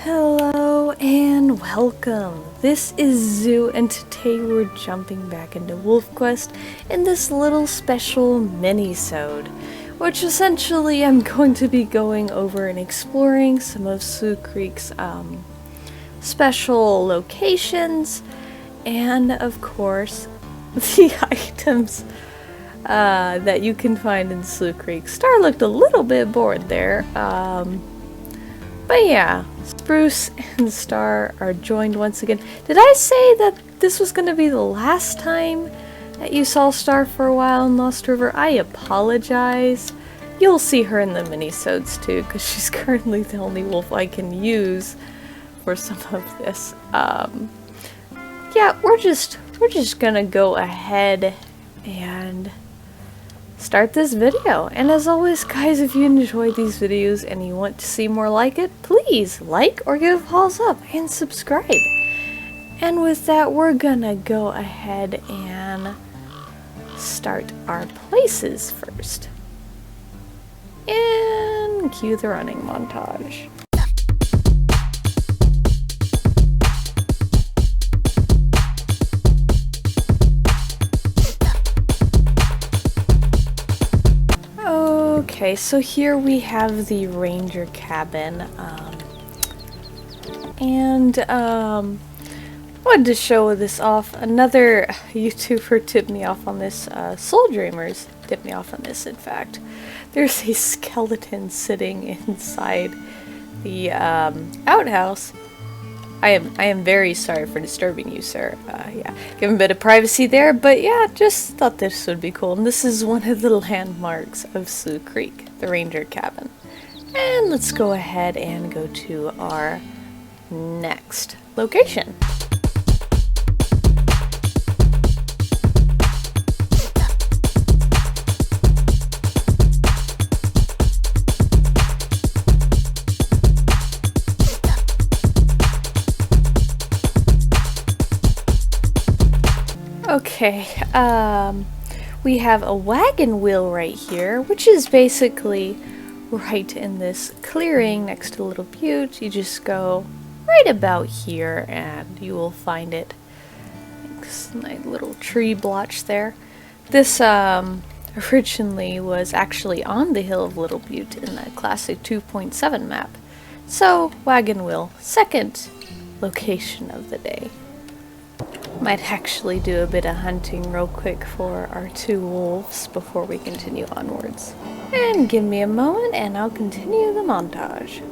Hello and welcome. This is Zoo and today we're jumping back into Wolfquest in this little special mini-sode, which essentially I'm going to be going over and exploring some of Slough Creek's special locations and of course the items that you can find in Slough Creek. Star looked a little bit bored there, but yeah, Spruce and Star are joined once again. Did I say that this was going to be the last time that you saw Star for a while in Lost River? I apologize. You'll see her in the minisodes too, because she's currently the only wolf I can use for some of this. Yeah, we're just gonna go ahead and start this video. And as always, guys, if you enjoy these videos and you want to see more like it, please like or give a thumbs up and subscribe. And with that, we're gonna go ahead and start our places first. And cue the running montage. Okay, so here we have the ranger cabin, I wanted to show this off. Another YouTuber tipped me off on this, Soul Dreamers tipped me off on this, in fact. There's a skeleton sitting inside the outhouse. I am very sorry for disturbing you, sir. Yeah, give him a bit of privacy there, but yeah, just thought this would be cool. And this is one of the landmarks of Slough Creek, the ranger cabin. And let's go ahead and go to our next location. Okay, we have a wagon wheel right here, which is basically right in this clearing next to the little butte. You just go right about here and you will find it. It's a nice little tree blotch there. This originally was actually on the hill of Little Butte in the classic 2.7 map. So, wagon wheel, second location of the day. Might actually do a bit of hunting real quick for our two wolves before we continue onwards. And give me a moment and I'll continue the montage.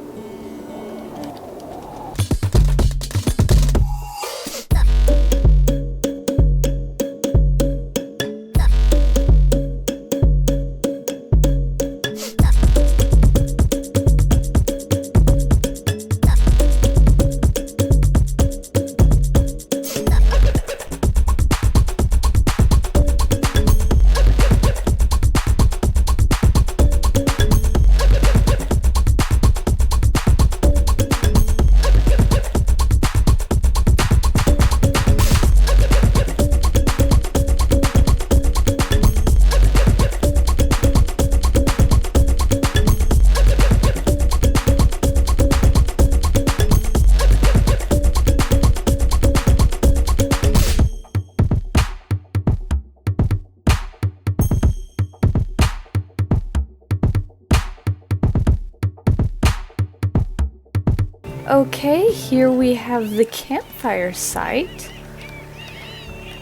Okay, here we have the Campfire Site.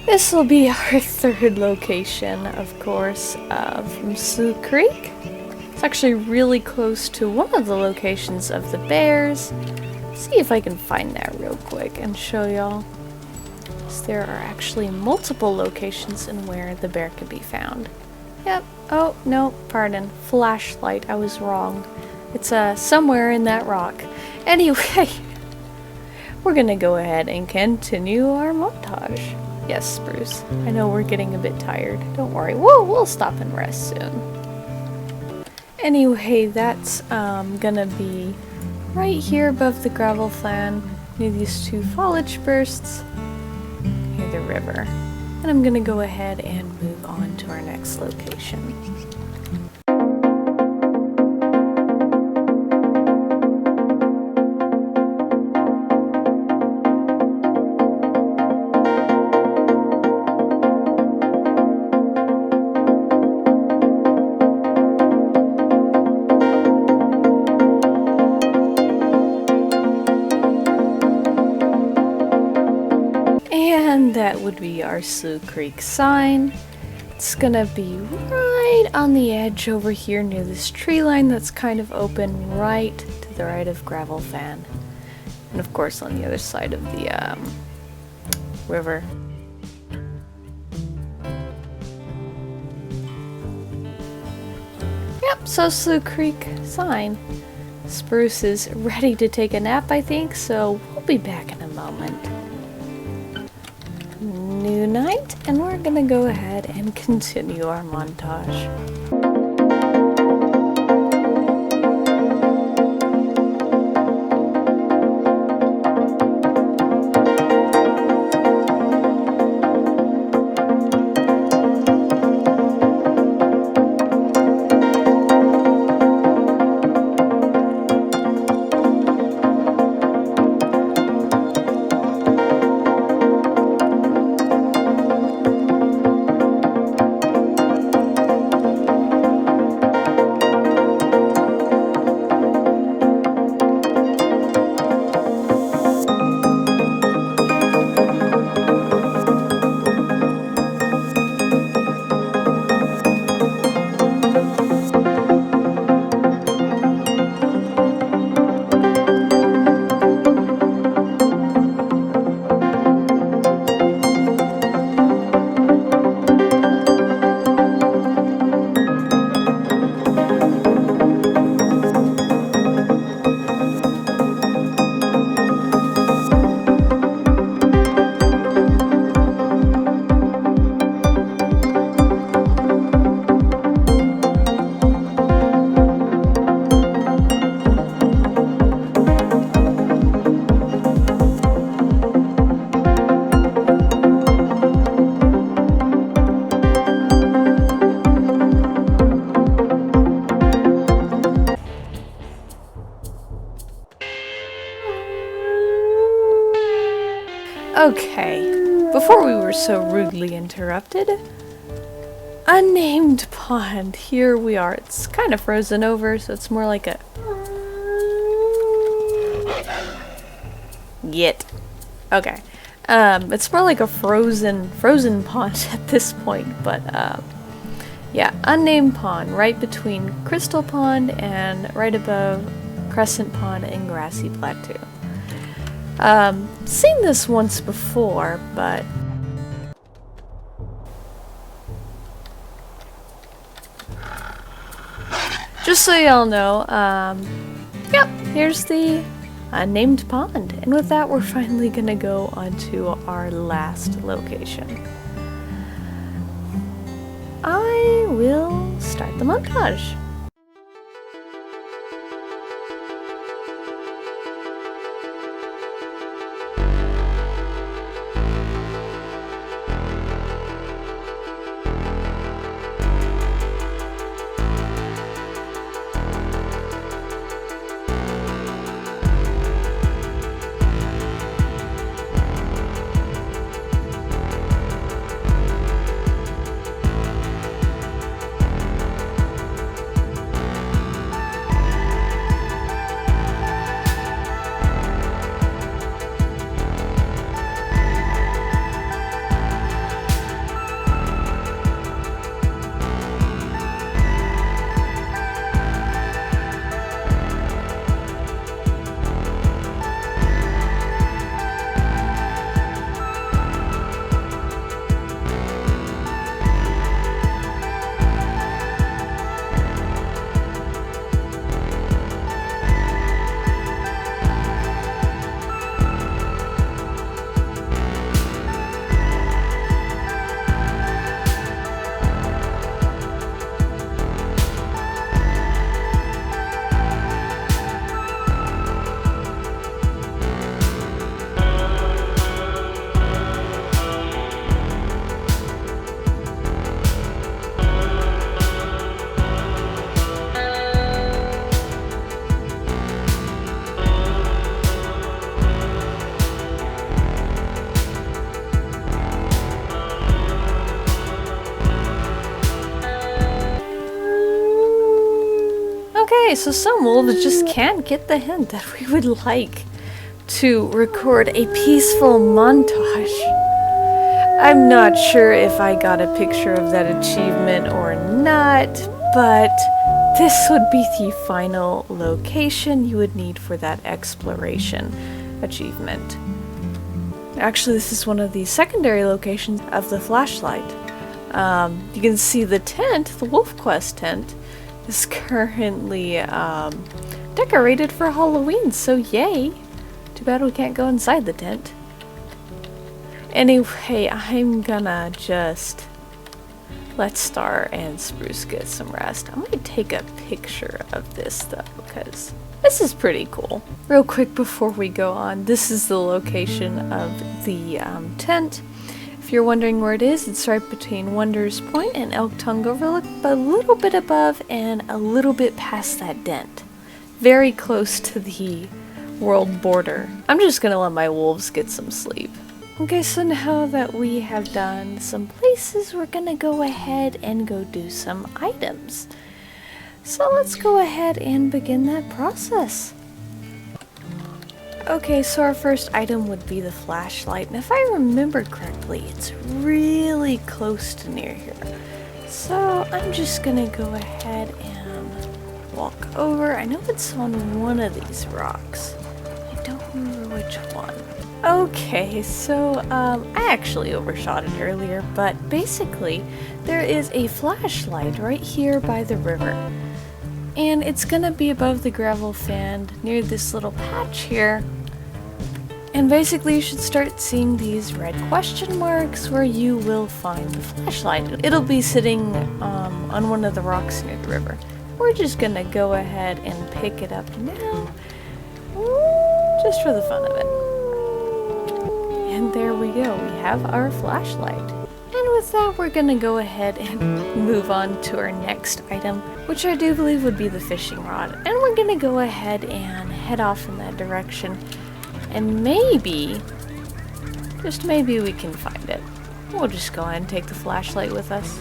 This will be our third location, of course, from Slough Creek. It's actually really close to one of the locations of the bears. See if I can find that real quick and show y'all. There are actually multiple locations in where the bear can be found. Yep. Oh, no, pardon. Flashlight. I was wrong. It's somewhere in that rock. Anyway, we're gonna go ahead and continue our montage. Yes, Spruce, I know we're getting a bit tired. Don't worry, we'll stop and rest soon. Anyway, that's gonna be right here above the gravel fan, near these two foliage bursts, near the river. And I'm gonna go ahead and move on to our next location. And that would be our Slough Creek sign. It's gonna be right on the edge over here near this tree line that's kind of open right to the right of Gravel Fan. And of course on the other side of the river. Yep, so Slough Creek sign. Spruce is ready to take a nap, I think, so we'll be back in a moment. New night, and we're gonna go ahead and continue our montage. Okay, before we were so rudely interrupted, Unnamed Pond, here we are. It's kind of frozen over, so it's more like a... Git. Okay. It's more like a frozen pond at this point, but, yeah, Unnamed Pond, right between Crystal Pond and right above Crescent Pond and Grassy Plateau. Seen this once before, but just so y'all know, yep, here's the Unnamed Pond. And with that, we're finally gonna go on to our last location. I will start the montage. Okay, so some wolves just can't get the hint that we would like to record a peaceful montage. I'm not sure if I got a picture of that achievement or not, but this would be the final location you would need for that exploration achievement. Actually, this is one of the secondary locations of the flashlight. You can see the tent, the Wolfquest tent, is currently decorated for Halloween, so yay! Too bad we can't go inside the tent. Anyway, I'm gonna just let Star and Spruce get some rest. I'm gonna take a picture of this though, because this is pretty cool. Real quick before we go on, this is the location of the tent. If you're wondering where it is, it's right between Wonders Point and Elk Tongue Overlook, but a little bit above and a little bit past that dent. Very close to the world border. I'm just gonna let my wolves get some sleep. Okay, so now that we have done some places, we're gonna go ahead and go do some items. So let's go ahead and begin that process. Okay, so our first item would be the flashlight, and if I remember correctly, it's really close to near here. So I'm just gonna go ahead and walk over. I know it's on one of these rocks. I don't remember which one. Okay, so I actually overshot it earlier, but basically there is a flashlight right here by the river. And it's gonna be above the gravel fan near this little patch here. And basically you should start seeing these red question marks where you will find the flashlight. It'll be sitting on one of the rocks near the river. We're just gonna go ahead and pick it up now, just for the fun of it. And there we go, we have our flashlight. And with that, we're gonna go ahead and move on to our next item, which I do believe would be the fishing rod. And we're gonna go ahead and head off in that direction. And maybe, just maybe we can find it. We'll just go ahead and take the flashlight with us.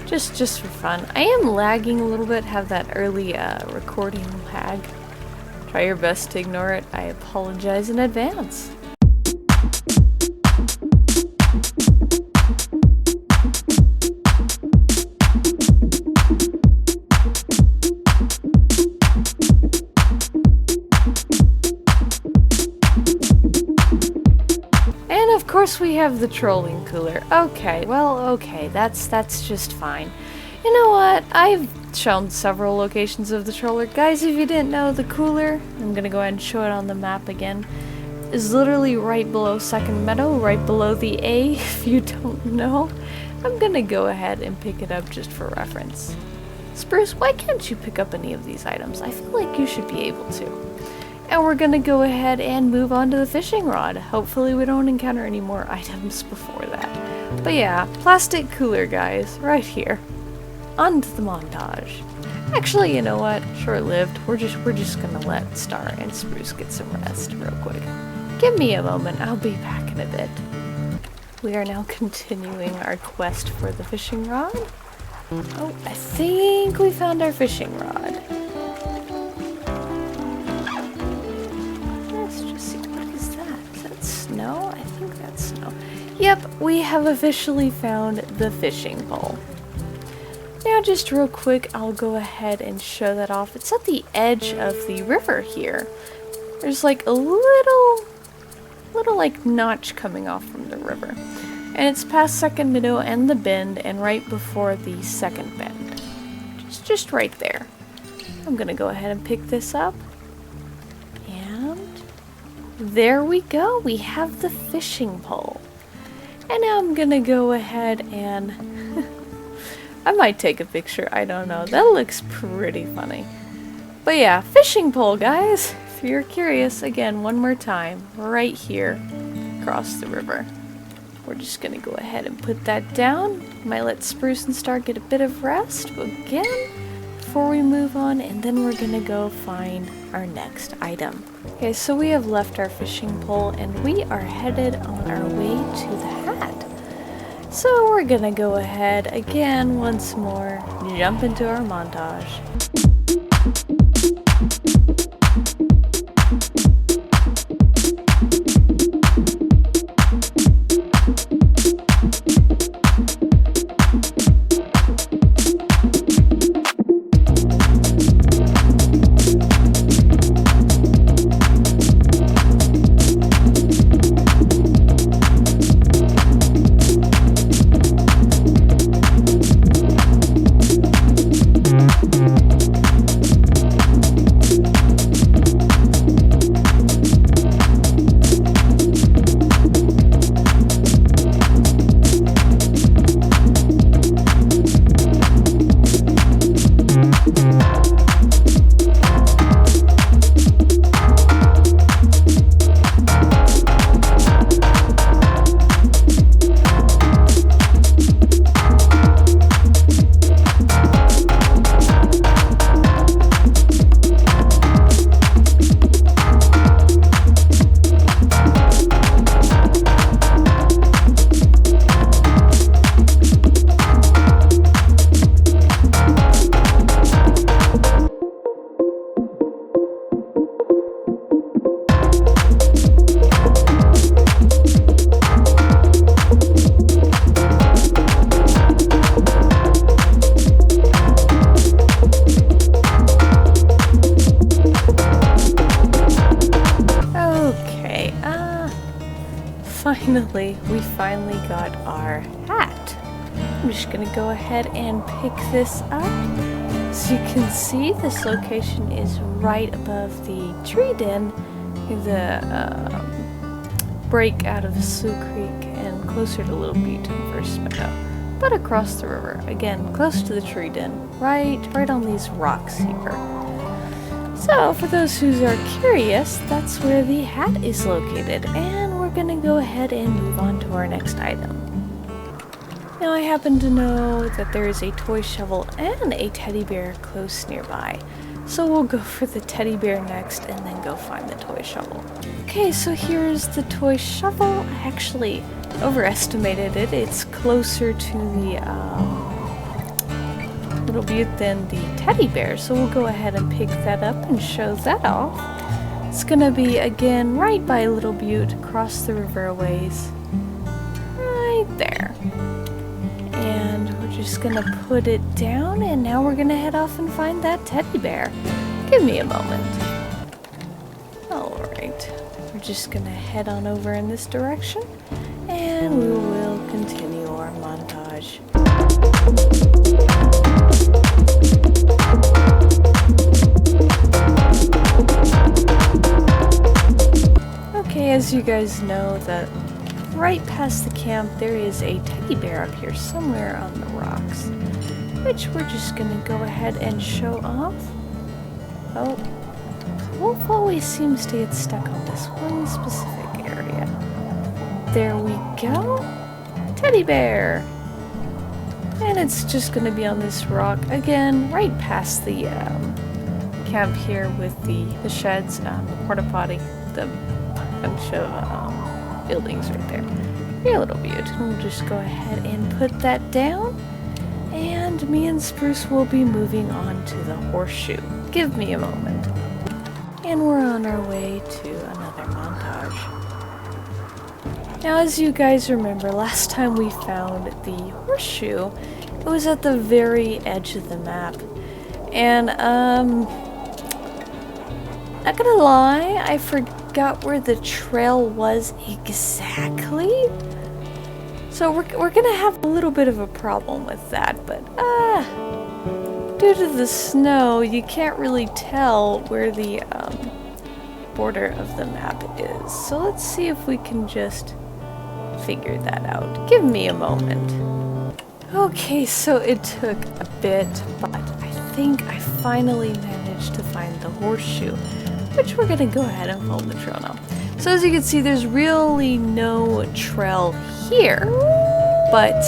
Just for fun. I am lagging a little bit, have that early recording lag. Try your best to ignore it. I apologize in advance. Of course we have the trolling cooler. Okay, well, okay, that's just fine. You know what? I've shown several locations of the troller. Guys, if you didn't know, the cooler, I'm gonna go ahead and show it on the map again, is literally right below Second Meadow, right below the A, if you don't know. I'm gonna go ahead and pick it up just for reference. Spruce, why can't you pick up any of these items? I feel like you should be able to. And we're gonna go ahead and move on to the fishing rod. Hopefully we don't encounter any more items before that. But yeah, plastic cooler, guys, right here. On to the montage. Actually, you know what? Short-lived. We're just gonna let Star and Spruce get some rest real quick. Give me a moment, I'll be back in a bit. We are now continuing our quest for the fishing rod. Oh, I think we found our fishing rod. Snow? I think that's snow. Yep, we have officially found the fishing pole. Now just real quick, I'll go ahead and show that off. It's at the edge of the river here. There's like a little like notch coming off from the river. And it's past Second Meadow and the bend and right before the second bend. Just right there. I'm gonna go ahead and pick this up. There we go, we have the fishing pole. And now I'm gonna go ahead and I might take a picture, I don't know. That looks pretty funny. But yeah, fishing pole, guys. If you're curious, again, one more time, right here across the river. We're just gonna go ahead and put that down. Might let Spruce and Star get a bit of rest again before we move on, and then we're gonna go find our next item. Okay, so we have left our fishing pole and we are headed on our way to the hat. So we're gonna go ahead again once more, jump into our montage. finally, we finally got our hat. I'm just gonna go ahead and pick this up. As you can see, this location is right above the tree den, the break out of Slough Creek and closer to Little Butte and First Meadow. But across the river, again, close to the tree den, right on these rocks here. So, for those who are curious, that's where the hat is located, and we're gonna go ahead and move on to our next item. Now, I happen to know that there is a toy shovel and a teddy bear close nearby, so we'll go for the teddy bear next and then go find the toy shovel. Okay, so here's the toy shovel. I actually overestimated it. It's closer to the Little Butte than the teddy bear, so we'll go ahead and pick that up and show that off. It's gonna be again right by Little Butte, across the river a ways, right there. And we're just gonna put it down, and now we're gonna head off and find that teddy bear. Give me a moment. Alright, we're just gonna head on over in this direction, and we will continue our montage. Okay, as you guys know, that right past the camp there is a teddy bear up here somewhere on the rocks, which we're just gonna go ahead and show off. Oh, Wolf always seems to get stuck on this one specific area. There we go. Teddy bear! And it's just gonna be on this rock again, right past the camp here with the sheds, the porta potty, the bunch of buildings right there. Here, Little Butte. We'll just go ahead and put that down, and me and Spruce will be moving on to the Horseshoe. Give me a moment. And we're on our way to another montage. Now, as you guys remember, last time we found the Horseshoe, it was at the very edge of the map. And, not gonna lie, I forgot where the trail was exactly. So we're gonna have a little bit of a problem with that, but, due to the snow, you can't really tell where the, border of the map is. So let's see if we can just figure that out. Give me a moment. Okay, so it took a bit, but I think I finally managed to find the Horseshoe, which we're gonna go ahead and follow the trail now. So as you can see, there's really no trail here, but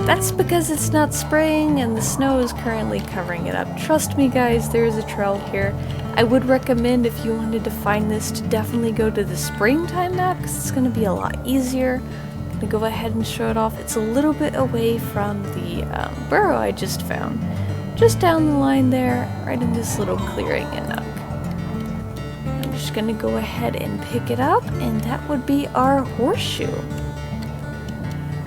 that's because it's not spring and the snow is currently covering it up. Trust me guys, there is a trail here. I would recommend, if you wanted to find this, to definitely go to the springtime map, because it's going to be a lot easier. I'm going to go ahead and show it off. It's a little bit away from the burrow I just found. Just down the line there, right in this little clearing and nook. I'm just going to go ahead and pick it up, and that would be our Horseshoe.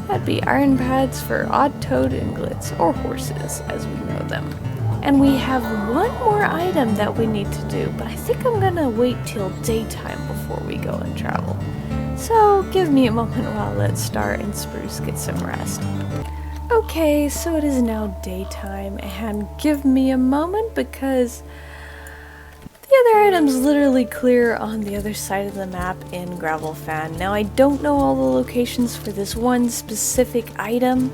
That'd be iron pads for odd-toed inglets, or horses, as we know them. And we have one more item that we need to do, but I think I'm gonna wait till daytime before we go and travel. So give me a moment while let's start and Spruce get some rest. Okay, so it is now daytime, and give me a moment because the other item's literally clear on the other side of the map in Gravel Fan. Now I don't know all the locations for this one specific item.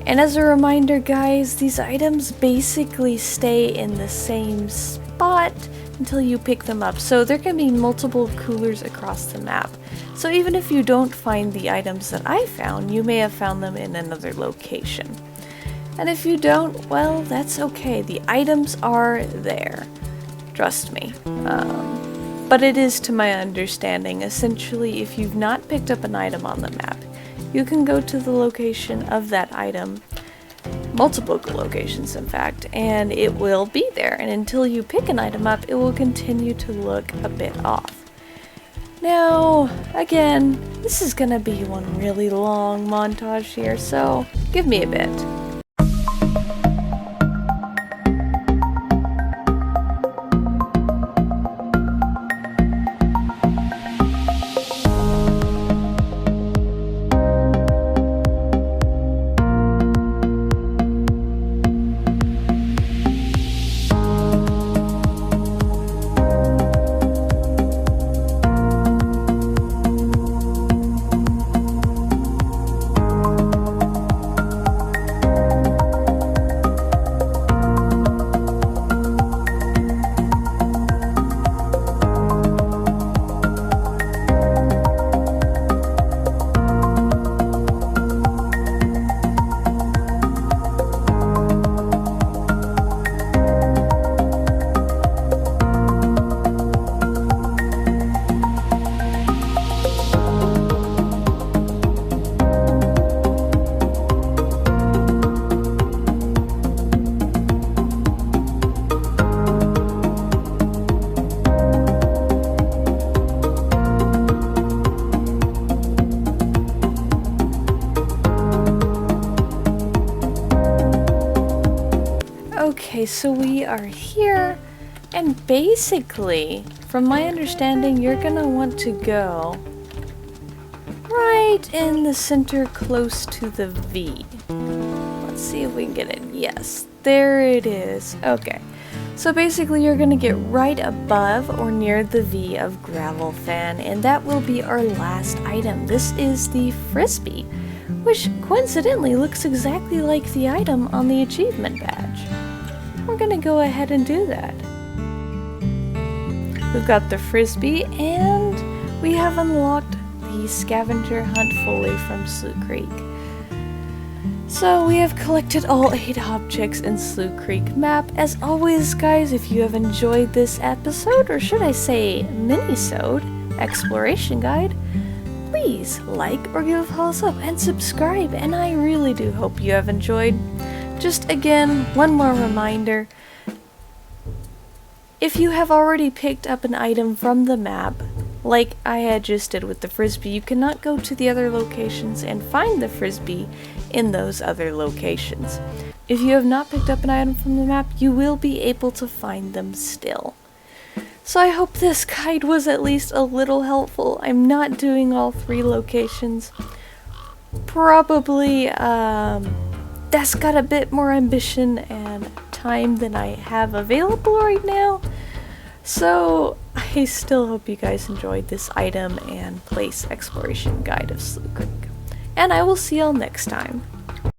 And as a reminder guys, these items basically stay in the same spot until you pick them up. So there can be multiple coolers across the map. So even if you don't find the items that I found, you may have found them in another location. And if you don't, well, that's okay. The items are there. Trust me. But it is, to my understanding, essentially if you've not picked up an item on the map, you can go to the location of that item, multiple locations in fact, and it will be there. And until you pick an item up, it will continue to look a bit off. Now, again, this is gonna be one really long montage here, so give me a bit. so we are here, and basically, from my understanding, you're gonna want to go right in the center close to the V. Let's see if we can get it. Yes, there it is. Okay. So basically you're going to get right above or near the V of Gravel Fan, and that will be our last item. This is the Frisbee, which coincidentally looks exactly like the item on the achievement badge. We're going to go ahead and do that. We've got the Frisbee, and we have unlocked the scavenger hunt fully from Slough Creek. So we have collected all 8 objects in Slough Creek map. As always, guys, if you have enjoyed this episode, or should I say Minisode, exploration guide, please like or give a thumbs up and subscribe, and I really do hope you have enjoyed. Just again, one more reminder, if you have already picked up an item from the map, like I had just did with the Frisbee, you cannot go to the other locations and find the Frisbee in those other locations. If you have not picked up an item from the map, you will be able to find them still. So I hope this guide was at least a little helpful. I'm not doing all 3 locations. Probably, that's got a bit more ambition and time than I have available right now. So I still hope you guys enjoyed this item and place exploration guide of Slough Creek. And I will see y'all next time.